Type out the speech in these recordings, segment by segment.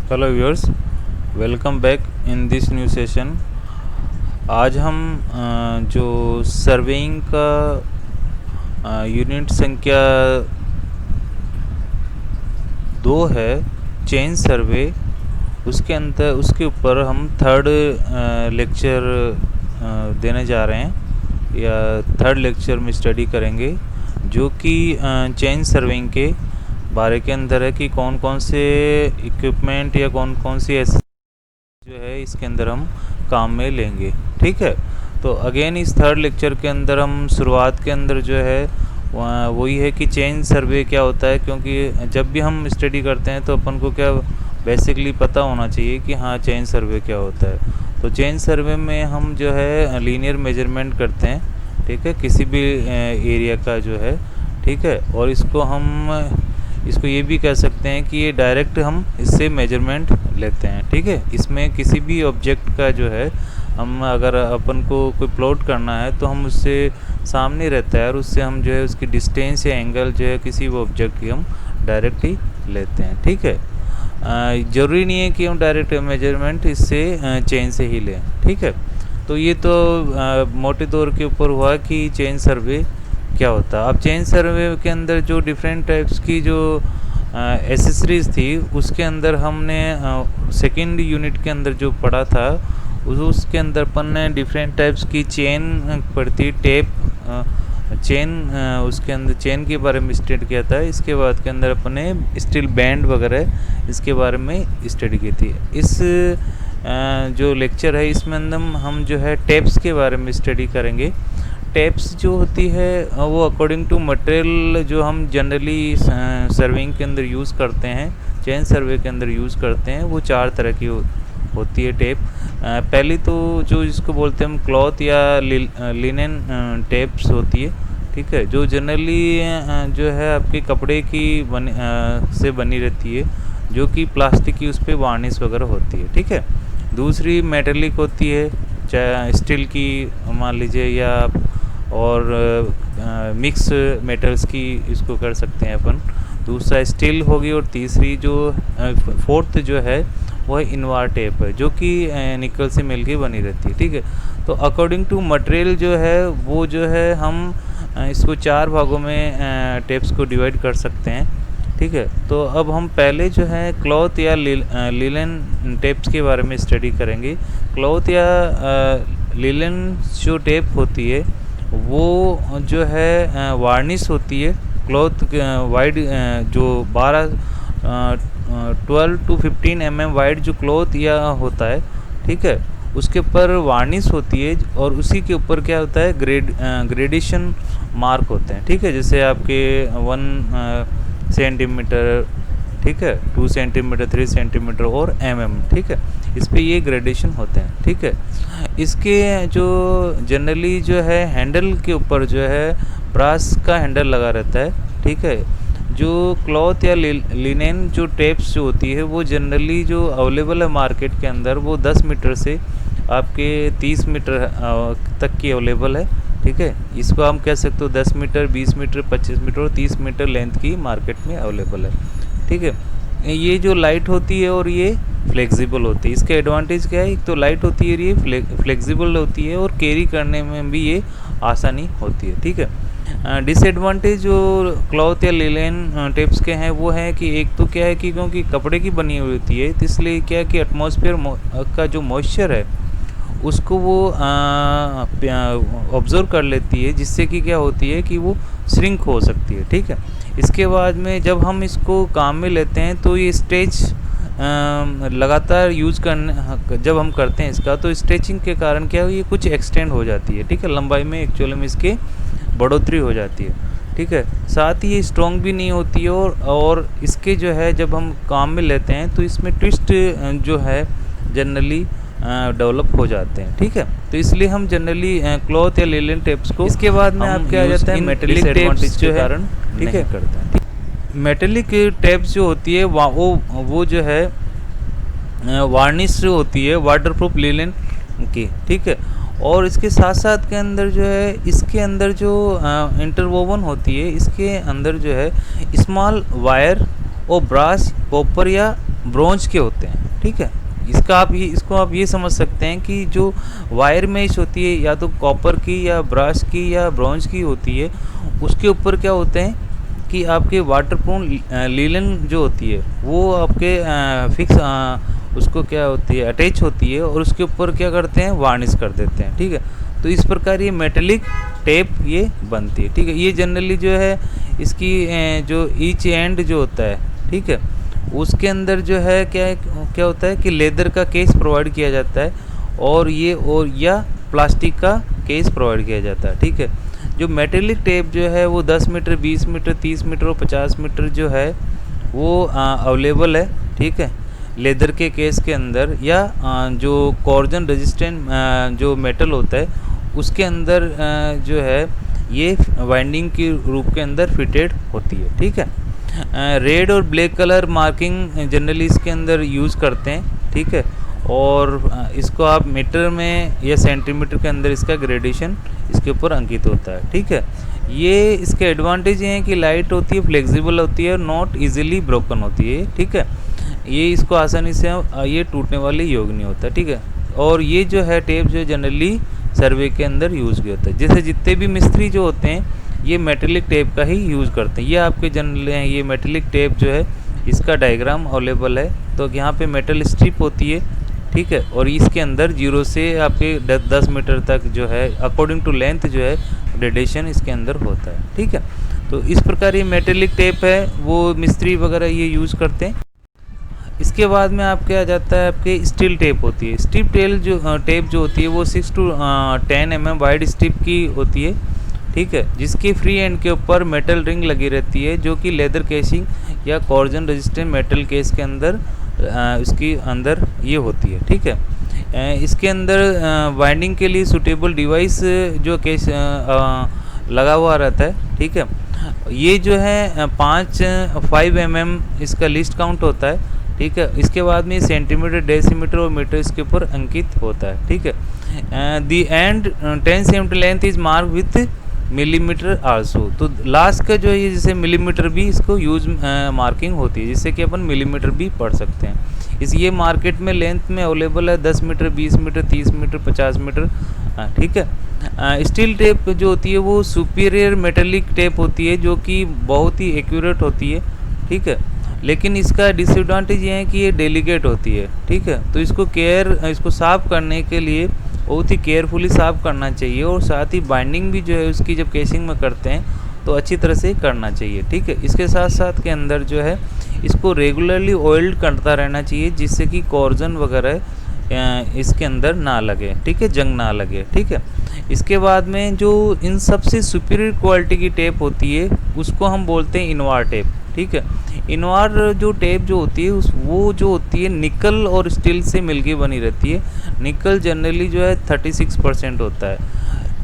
Hello viewers, welcome back in this new session. आज हम जो सर्वेइंग का यूनिट संख्या 2 है, चेन सर्वे, उसके ऊपर हम थर्ड लेक्चर देने जा रहे हैं या थर्ड लेक्चर में स्टडी करेंगे, जो कि चेन सर्वेइंग के बारे के अंदर है कि कौन कौन से इक्विपमेंट या कौन कौन सी ऐसी जो है इसके अंदर हम काम में लेंगे। ठीक है, तो अगेन इस थर्ड लेक्चर के अंदर हम शुरुआत के अंदर जो है वही है कि चेन सर्वे क्या होता है, क्योंकि जब भी हम स्टडी करते हैं तो अपन को क्या बेसिकली पता होना चाहिए कि हाँ चेन सर्वे क्या होता है। तो चेन सर्वे में हम जो है लीनियर मेजरमेंट करते हैं, ठीक है, किसी भी एरिया का जो है, ठीक है, और इसको ये भी कह सकते हैं कि ये डायरेक्ट हम इससे मेजरमेंट लेते हैं। ठीक है, इसमें किसी भी ऑब्जेक्ट का जो है हम अगर अपन को कोई प्लॉट करना है तो हम उससे सामने रहता है और उससे हम जो है उसकी डिस्टेंस या एंगल जो है किसी भी ऑब्जेक्ट की हम डायरेक्ट ही लेते हैं। ठीक है, ज़रूरी नहीं है कि हम डायरेक्ट मेजरमेंट इससे चेन से ही लें। ठीक है, तो ये तो मोटे तौर के ऊपर हुआ कि चेन सर्वे क्या होता है। अब चेन सर्वे के अंदर जो डिफरेंट टाइप्स की जो एसेसरीज थी उसके अंदर हमने सेकंड यूनिट के अंदर जो पढ़ा था उसके अंदर अपन ने डिफरेंट टाइप्स की चेन पढ़ती, टेप, चेन, उसके अंदर चेन के बारे में स्टडी किया था। इसके बाद के अंदर अपन ने स्टील बैंड वगैरह इसके बारे में स्टडी की थी। इस जो लेक्चर है इसमें अंदर हम जो है टेप्स के बारे में स्टडी करेंगे। टेप्स जो होती है वो अकॉर्डिंग टू मटेरियल जो हम जनरली सर्विंग के अंदर यूज़ करते हैं, चेन सर्वे के अंदर यूज़ करते हैं, वो 4 तरह की होती है टेप। पहली तो जो जिसको बोलते हैं हम क्लॉथ या लिनन टेप्स होती है, ठीक है, जो जनरली जो है आपके कपड़े की से बनी रहती है, जो कि प्लास्टिक की उस पर वार्निश वगैरह होती है। ठीक है, दूसरी मेटेलिक होती है, चाहे स्टील की मान लीजिए या और मिक्स मेटल्स की इसको कर सकते हैं अपन। दूसरा स्टील होगी और तीसरी जो फोर्थ जो है वह इनवार टेप है, जो कि निकल से मिल के बनी रहती है। ठीक है, तो अकॉर्डिंग टू मटेरियल जो है वो जो है हम इसको 4 भागों में टेप्स को डिवाइड कर सकते हैं। ठीक है, तो अब हम पहले जो है क्लॉथ या लिनन टेप्स के बारे में स्टडी करेंगे। क्लॉथ या लिनन जो टेप होती है वो जो है वार्निश होती है। क्लॉथ वाइड जो 12 to 15 mm वाइड जो क्लॉथ या होता है, ठीक है, उसके ऊपर वार्निश होती है और उसी के ऊपर क्या होता है ग्रेडेशन मार्क होते हैं। ठीक है, जैसे आपके 1 सेंटीमीटर, ठीक है, 2 सेंटीमीटर, 3 सेंटीमीटर और ठीक है, इस पे ये ग्रेडेशन होते हैं। ठीक है, इसके जो जनरली जो है हैंडल के ऊपर जो है ब्रास का हैंडल लगा रहता है। ठीक है, जो क्लॉथ या लिनेन जो टेप्स जो होती है वो जनरली जो अवेलेबल है मार्केट के अंदर वो 10 मीटर से आपके 30 मीटर तक की अवेलेबल है। ठीक है, इसको हम कह सकते हो 10 मीटर, 20 मीटर, 25 मीटर और 30 मीटर लेंथ की मार्केट में अवेलेबल है। ठीक है, ये जो लाइट होती है और ये फ्लेक्सिबल होती है। इसके एडवांटेज क्या है, एक तो लाइट होती है, ये फ्लेक्सिबल होती है और कैरी करने में भी ये आसानी होती है। ठीक है, डिसएडवांटेज जो क्लॉथ या लिनेन टेप्स के हैं वो है कि एक तो क्या है कि क्योंकि कपड़े की बनी हुई होती है, तो इसलिए क्या है कि एटमॉस्फेयर का जो मॉइस्चर है उसको वो ऑब्जर्व कर लेती है, जिससे कि क्या होती है कि वो श्रिंक हो सकती है। ठीक है, इसके बाद में जब हम इसको काम में लेते हैं तो ये स्ट्रेच लगातार यूज करने जब हम करते हैं इसका, तो स्ट्रेचिंग के कारण क्या है ये कुछ एक्सटेंड हो जाती है। ठीक है, लंबाई में एक्चुअली में इसके बढ़ोतरी हो जाती है। ठीक है, साथ ही ये स्ट्रॉन्ग भी नहीं होती है और इसके जो है जब हम काम में लेते हैं तो इसमें ट्विस्ट जो है जनरली डेवलप हो जाते हैं। ठीक है, तो इसलिए हम जनरली क्लॉथ या लिनेन टेप्स को इसके बाद में आपके आ जाता है मेटेलिक टेप्स जो है, ठीक है, करते हैं। मेटेलिक टेप्स जो होती है वो जो है वार्निश होती है वाटरप्रूफ लिनेन की। ठीक है, और इसके साथ साथ के अंदर जो है इसके अंदर जो इंटरवोवन होती है, इसके अंदर जो है स्मॉल वायर और ब्रास, कॉपर या ब्रोंज के होते हैं। ठीक है, इसको आप ये समझ सकते हैं कि जो वायर मेश होती है या तो कॉपर की या ब्रश की या ब्रोंज की होती है, उसके ऊपर क्या होते हैं कि आपके वाटरप्रूफ लीलन जो होती है वो आपके फिक्स उसको क्या होती है अटैच होती है, और उसके ऊपर क्या करते हैं वार्निश कर देते हैं। ठीक है, तो इस प्रकार ये मेटेलिक टेप ये बनती है। ठीक है, ये जनरली जो है इसकी जो ईच एंड जो होता है, ठीक है, उसके अंदर जो है क्या होता है कि लेदर का केस प्रोवाइड किया जाता है, और या प्लास्टिक का केस प्रोवाइड किया जाता है। ठीक है, जो मेटेलिक टेप जो है वो 10 मीटर, 20 मीटर, 30 मीटर और 50 मीटर जो है वो अवेलेबल है। ठीक है, लेदर के केस के अंदर, या जो कॉर्जन रेजिस्टेंट जो मेटल होता है उसके अंदर जो है ये वाइंडिंग के रूप के अंदर फिटेड होती है। ठीक है, रेड और ब्लैक कलर मार्किंग जनरली इसके अंदर यूज़ करते हैं। ठीक है, और इसको आप मीटर में या सेंटीमीटर के अंदर इसका ग्रेडेशन इसके ऊपर अंकित होता है। ठीक है, ये इसके एडवांटेज ये हैं कि लाइट होती है, फ्लेक्सिबल होती है, नॉट इजीली ब्रोकन होती है। ठीक है, ये इसको आसानी से ये टूटने वाले योग नहीं होता। ठीक है, और ये जो है टेप जो जनरली सर्वे के अंदर यूज़ किया होता है। जैसे जितने भी मिस्त्री जो होते हैं ये मेटेलिक टेप का ही यूज़ करते हैं। ये आपके जनरल हैं, ये मेटेलिक टेप जो है इसका डायग्राम अवेलेबल है। तो यहाँ पे मेटल स्ट्रिप होती है। ठीक है, और इसके अंदर 0 से आपके 10 मीटर तक जो है अकॉर्डिंग टू लेंथ जो है ग्रेडेशन इसके अंदर होता है। ठीक है, तो इस प्रकार ये मेटेलिक टेप है वो मिस्त्री वगैरह ये यूज़ करते हैं। इसके बाद में आपके आ जाता है आपके स्टील टेप होती है। स्टील टेप जो होती है वो 6 to 10 mm वाइड स्ट्रिप की होती है। ठीक है, जिसकी फ्री एंड के ऊपर मेटल रिंग लगी रहती है जो कि लेदर केसिंग या कॉर्जन रेजिस्टेंट मेटल केस के अंदर इसकी अंदर ये होती है। ठीक है, इसके अंदर वाइंडिंग के लिए सूटेबल डिवाइस जो केस लगा हुआ रहता है। ठीक है, ये जो है 5 mm इसका लिस्ट काउंट होता है। ठीक है, इसके बाद में सेंटीमीटर, डेसीमीटर और मीटर इसके ऊपर अंकित होता है। ठीक है, the end 10 centimetre length is mark with millimetre also. तो लास्ट का जो है जैसे मिलीमीटर भी इसको यूज मार्किंग होती है, जिससे कि अपन मिलीमीटर भी पढ़ सकते हैं। ये मार्केट में लेंथ में अवेलेबल है 10 मीटर, 20 मीटर, 30 मीटर, 50 मीटर। ठीक है, स्टील टेप जो होती है वो सुपीरियर मेटेलिक टेप होती है जो कि बहुत ही एक्यूरेट होती है। ठीक है, लेकिन इसका डिसएडवांटेज ये है कि ये डेलिकेट होती है। ठीक है, तो इसको साफ़ करने के लिए बहुत ही केयरफुली साफ़ करना चाहिए, और साथ ही बाइंडिंग भी जो है उसकी जब केसिंग में करते हैं तो अच्छी तरह से करना चाहिए। ठीक है, इसके साथ साथ के अंदर जो है इसको रेगुलरली ऑयल्ड करता रहना चाहिए, जिससे कि कॉर्जन वगैरह इसके अंदर ना लगे। ठीक है, जंग ना लगे। ठीक है, इसके बाद में जो इन सबसे सुपीरियर क्वालिटी की टेप होती है उसको हम बोलते हैं इनवार टेप। ठीक है, इनवार जो टेप जो होती है वो जो होती है निकल और स्टील से मिलके बनी रहती है। निकल जनरली जो है 36% होता है।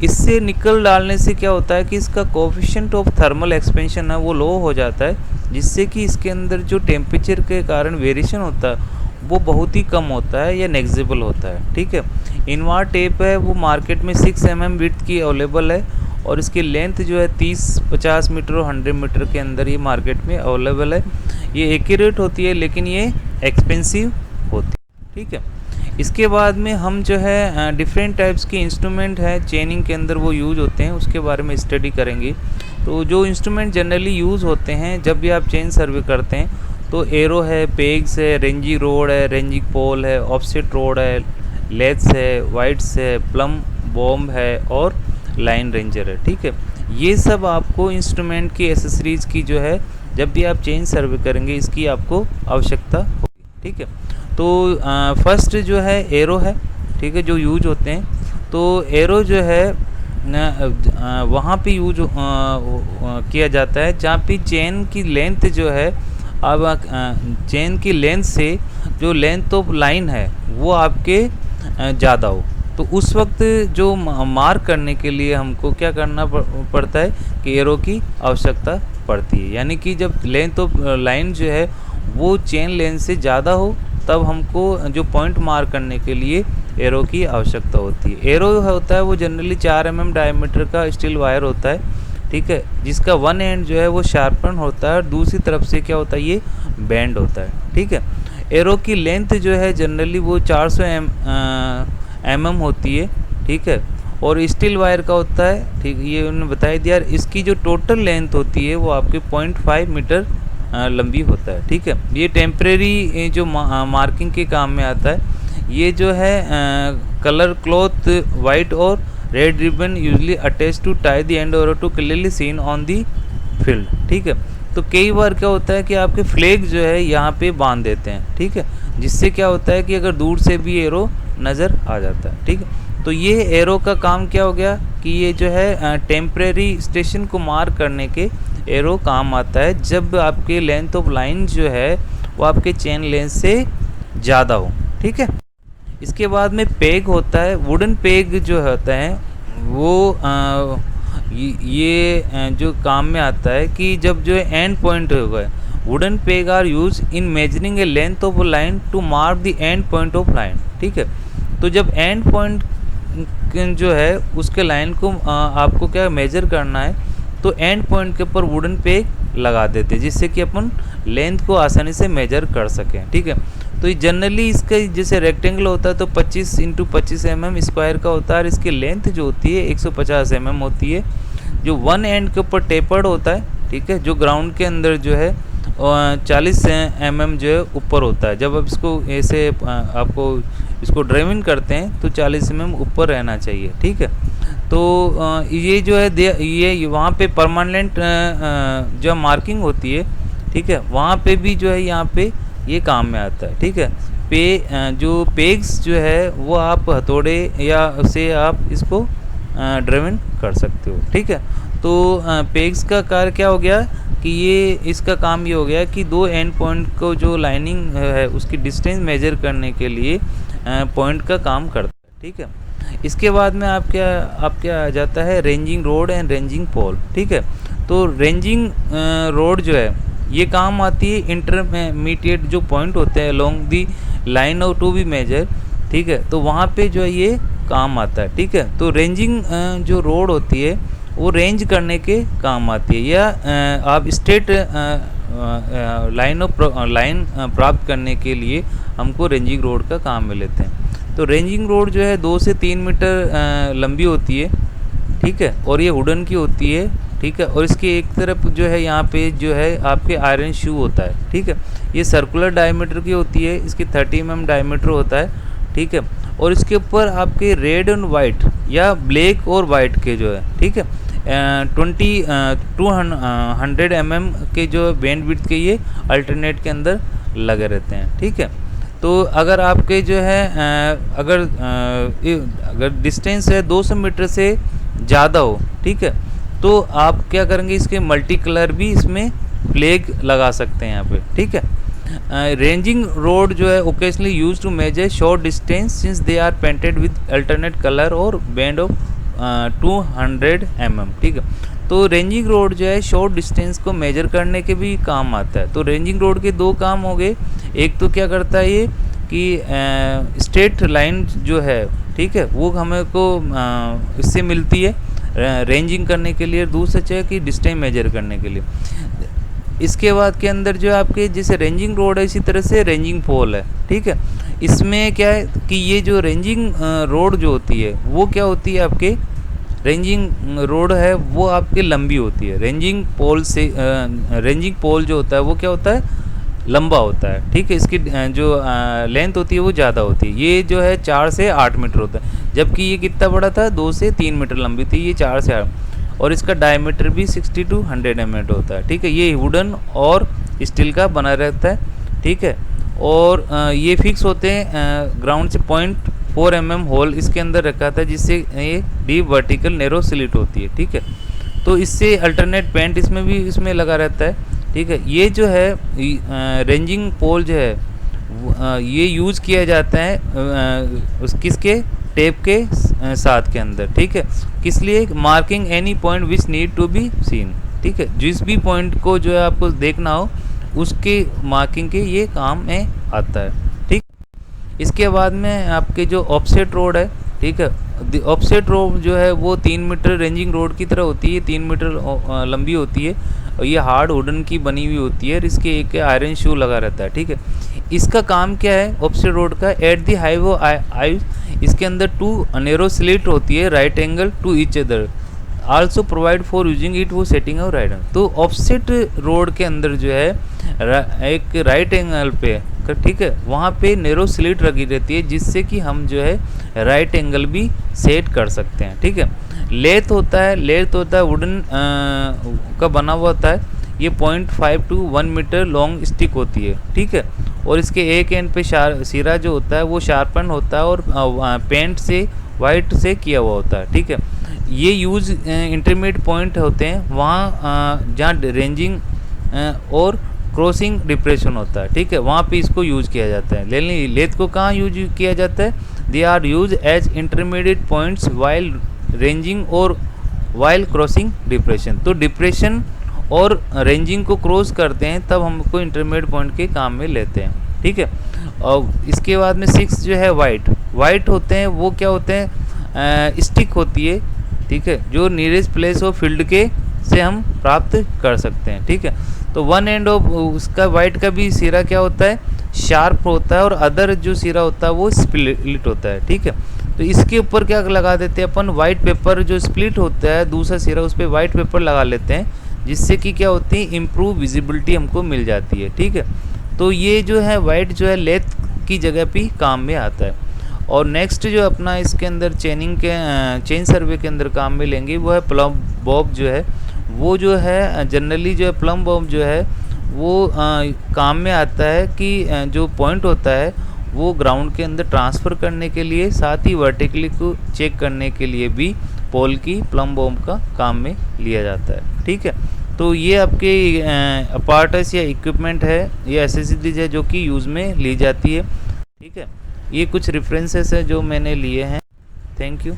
इससे निकल डालने से क्या होता है कि इसका कोएफिशिएंट ऑफ थर्मल एक्सपेंशन है वो लो हो जाता है, जिससे कि इसके अंदर जो टेम्परेचर के कारण वेरिएशन होता है वो बहुत ही कम होता है या नेग्लिजिबल होता है। ठीक है, इनवार टेप है वो मार्केट में 6 mm विड्थ की अवेलेबल है, और इसकी लेंथ जो है 30, 50 मीटर और 100 मीटर के अंदर ये मार्केट में अवेलेबल है। ये एक्यूरेट होती है लेकिन ये एक्सपेंसिव होती है। ठीक है, इसके बाद में हम जो है डिफरेंट टाइप्स के इंस्ट्रूमेंट है चेनिंग के अंदर वो यूज़ होते हैं, उसके बारे में स्टडी करेंगे। तो जो इंस्ट्रूमेंट जनरली यूज़ होते हैं जब भी आप चेन सर्वे करते हैं, तो एरो है, पेग्स है, रेंजी रोड है, रेंजिंग पोल है, ऑफसेट रोड है, लेथ्स है, वाइट्स है, प्लम बॉम्ब है और लाइन रेंजर है। ठीक है, ये सब आपको इंस्ट्रूमेंट की एसेसरीज़ की जो है जब भी आप चेन सर्वे करेंगे इसकी आपको आवश्यकता होगी। ठीक है, तो फर्स्ट जो है एरो है। ठीक है, जो यूज होते हैं, तो एरो जो है वहाँ पे यूज किया जाता है जहाँ पे चेन की लेंथ जो है, अब चेन की लेंथ से जो लेंथ ऑफ लाइन है वो आपके ज़्यादा हो, तो उस वक्त जो मार्क करने के लिए हमको क्या करना पड़ता है कि एरो की आवश्यकता पड़ती है। यानी कि जब लेंथ ऑफ लाइन जो है वो चेन लेंथ से ज़्यादा हो तब हमको जो पॉइंट मार्क करने के लिए एरो की आवश्यकता होती है। एरो होता है वो जनरली 4 mm डायमीटर का स्टील वायर होता है। ठीक है, जिसका वन एंड जो है वो शार्पन होता है और दूसरी तरफ से क्या होता है ये बेंड होता है। ठीक है, एरो की लेंथ जो है जनरली वो 400 mm होती है, ठीक है। और स्टील वायर का होता है, ठीक, ये उन्होंने बताया दिया। इसकी जो टोटल लेंथ होती है वो आपके 0.5 मीटर लंबी होता है, ठीक है। ये टेम्परेरी जो मार्किंग के काम में आता है। ये जो है कलर क्लॉथ वाइट और red ribbon usually attach to tie the end और to clearly seen on the field, ठीक है। तो कई बार क्या होता है कि आपके फ्लैग जो है यहाँ पे बांध देते हैं, ठीक है, जिससे क्या होता है कि अगर दूर से भी एरो नज़र आ जाता है, ठीक है। तो ये एरो का काम क्या हो गया कि ये जो है टेम्परेरी स्टेशन को मार्क करने के एरो काम आता है, जब आपके लेंथ ऑफ लाइन जो है वो आपके चेन लेंथ से ज़्यादा हो, ठीक है। इसके बाद में पेग होता है। वुडन पेग जो होता है वो ये जो काम में आता है कि जब जो एंड पॉइंट होगा, wooden peg are use in measuring a length of line to mark the end point of line, ठीक है। तो जब एंड पॉइंट जो है उसके लाइन को आपको क्या मेजर करना है, तो एंड पॉइंट के ऊपर वुडन पेग लगा देते हैं, जिससे कि अपन लेंथ को आसानी से मेजर कर सकें, ठीक है। तो ये जनरली इसका जैसे रेक्टेंगल होता है तो 25 × 25 mm स्क्वायर का होता है, और इसकी लेंथ जो होती है 150 mm होती है, जो वन एंड के ऊपर टेपर्ड होता है, ठीक है, जो ग्राउंड के अंदर जो है 40 mm जो है ऊपर होता है। जब आप इसको ऐसे आपको इसको ड्राइविंग करते हैं तो 40 mm ऊपर रहना चाहिए, ठीक है। तो ये जो है ये वहाँ पे परमानेंट जो मार्किंग होती है, ठीक है, वहाँ पे भी जो है यहाँ पे ये काम में आता है, ठीक है। जो पेग्स जो है वो आप हथौड़े या से आप इसको ड्राइविंग कर सकते हो, ठीक है। तो पेग्स का कार्य क्या हो गया कि ये इसका काम ये हो गया कि दो एंड पॉइंट को जो लाइनिंग है उसकी डिस्टेंस मेजर करने के लिए पॉइंट का काम करता है, ठीक है। इसके बाद में आप क्या आ जाता है रेंजिंग रोड एंड रेंजिंग पोल, ठीक है। तो रेंजिंग रोड जो है ये काम आती है इंटरमीडिएट जो पॉइंट होते हैं along the line of to be measure, ठीक है। तो वहाँ पे जो है ये काम आता है, ठीक है। तो रेंजिंग जो रोड होती है वो रेंज करने के काम आती है, या आप स्ट्रेट लाइन प्राप्त करने के लिए हमको रेंजिंग रोड का काम में लेते हैं। तो रेंजिंग रोड जो है 2 से 3 मीटर लंबी होती है, ठीक है, और ये वुडन की होती है, ठीक है। और इसकी एक तरफ जो है यहाँ पे जो है आपके आयरन शू होता है, ठीक है। ये सर्कुलर डायमीटर की होती है, इसकी 30 mm डायमीटर होता है, ठीक है। और इसके ऊपर आपके रेड एंड वाइट या ब्लैक और वाइट के जो है, ठीक है, 200 mm के जो बैंड विड्थ के ये अल्टरनेट के अंदर लगे रहते हैं, ठीक है। तो अगर आपके जो है अगर डिस्टेंस है 200 मीटर से ज़्यादा हो, ठीक है, तो आप क्या करेंगे इसके मल्टी कलर भी इसमें फ्लैग लगा सकते हैं यहाँ पे, ठीक है। रेंजिंग रोड जो है occasionally use to measure short distance since they are painted with alternate colour और बैंड ऑफ 200 mm, ठीक है। तो रेंजिंग रोड जो है शॉर्ट डिस्टेंस को मेजर करने के भी काम आता है। तो रेंजिंग रोड के दो काम हो गए, एक तो क्या करता है ये कि स्ट्रेट लाइन जो है, ठीक है, वो हमें को इससे मिलती है रेंजिंग करने के लिए, दूसरा है कि डिस्टेंस मेजर करने के लिए। इसके बाद के अंदर जो आपके जैसे रेंजिंग रोड है, इसी तरह से रेंजिंग पोल है, ठीक है। इसमें क्या है कि ये जो रेंजिंग रोड जो होती है वो क्या होती है, आपके रेंजिंग रोड है वो आपके लंबी होती है। रेंजिंग पोल जो होता है वो क्या होता है, लंबा होता है, ठीक है। इसकी जो लेंथ होती है वो ज़्यादा होती है। ये जो है 4 से 8 मीटर होता है, जबकि ये कितना बड़ा था, 2 से 3 मीटर लंबी थी, ये 4 से 8, और इसका डायमीटर भी 60 to 100 mm होता है, ठीक है। ये वुडन और स्टील का बना रहता है, ठीक है। और ये फिक्स होते हैं ग्राउंड से 0.4 mm होल इसके अंदर रखा था, जिससे ये डीप वर्टिकल नैरो स्लिट होती है, ठीक है। तो इससे अल्टरनेट पेंट इसमें लगा रहता है, ठीक है। ये जो है रेंजिंग पोल जो है ये यूज़ किया जाता है किसके टेप के साथ के अंदर, ठीक है। किस लिए, marking any point which need to be seen, ठीक है। जिस भी पॉइंट को जो है आपको देखना हो उसके मार्किंग के ये काम में आता है, ठीक। इसके बाद में आपके जो ऑफसेट रोड है, ठीक है, ऑफसेट रोड जो है वो 3 मीटर रेंजिंग रोड की तरह होती है, 3 मीटर लंबी होती है, और ये हार्ड वुडन की बनी हुई होती है, और इसके एक आयरन शू लगा रहता है, ठीक है। इसका काम क्या है ऑफसेट रोड का? एट द हाईवे आई इसके अंदर 2 नैरो स्लिट होती है right angle to each other, also provide for using it वो सेटिंग ऑफ राइट। तो ऑफसेट रोड के अंदर जो है एक राइट एंगल पे, ठीक है, वहाँ पे नैरो स्लिट रखी रहती है जिससे कि हम जो है राइट एंगल भी सेट कर सकते हैं, ठीक है। लेथ होता है वुडन का बना हुआ होता है, ये 0.5 to 1 मीटर लॉन्ग स्टिक होती है, ठीक है। और इसके एक एंड पे सिरा जो होता है वो शार्पन होता है और पेंट से वाइट से किया हुआ होता है, ठीक है। ये यूज इंटरमीडिएट पॉइंट होते हैं वहाँ जहाँ रेंजिंग और क्रॉसिंग डिप्रेशन होता है, ठीक है, वहाँ पे इसको यूज किया जाता है। लेकिन लेथ को कहाँ यूज किया जाता है? They are use as intermediate points while ranging और वाइल क्रॉसिंग डिप्रेशन। तो डिप्रेशन और रेंजिंग को क्रॉस करते हैं तब हमको इंटरमीडिएट पॉइंट के काम में लेते हैं, ठीक है। और इसके बाद में 6 जो है वाइट होते हैं, वो क्या होते हैं? स्टिक होती है, ठीक है, जो नियरेस्ट प्लेस ऑफ फील्ड के से हम प्राप्त कर सकते हैं, ठीक है। तो वन एंड ऑफ उसका वाइट का भी सिरा क्या होता है? शार्प होता है और अदर जो सिरा होता है वो स्प्लिट होता है, ठीक है। तो इसके ऊपर क्या लगा देते हैं अपन? वाइट पेपर जो स्प्लिट होता है दूसरा सिरा, उस पर वाइट पेपर लगा लेते हैं जिससे कि क्या होती है? इम्प्रूव विजिबिलिटी हमको मिल जाती है, ठीक है। तो ये जो है वाइट जो है लेथ की जगह पे काम में आता है। और नेक्स्ट जो अपना इसके अंदर चेन सर्वे के अंदर काम में लेंगे वो है प्लम बॉब जो है, वो जो है जनरली जो है प्लम बॉब जो है वो काम में आता है कि जो पॉइंट होता है वो ग्राउंड के अंदर ट्रांसफ़र करने के लिए, साथ ही वर्टिकली को चेक करने के लिए भी पोल की प्लम बॉब का काम में लिया जाता है, ठीक है। तो ये आपके अपार्टस या इक्विपमेंट है, ये एसेसरीज है जो कि यूज़ में ली जाती है, ठीक है। ये कुछ रेफरेंसेस है जो मैंने लिए हैं। Thank you.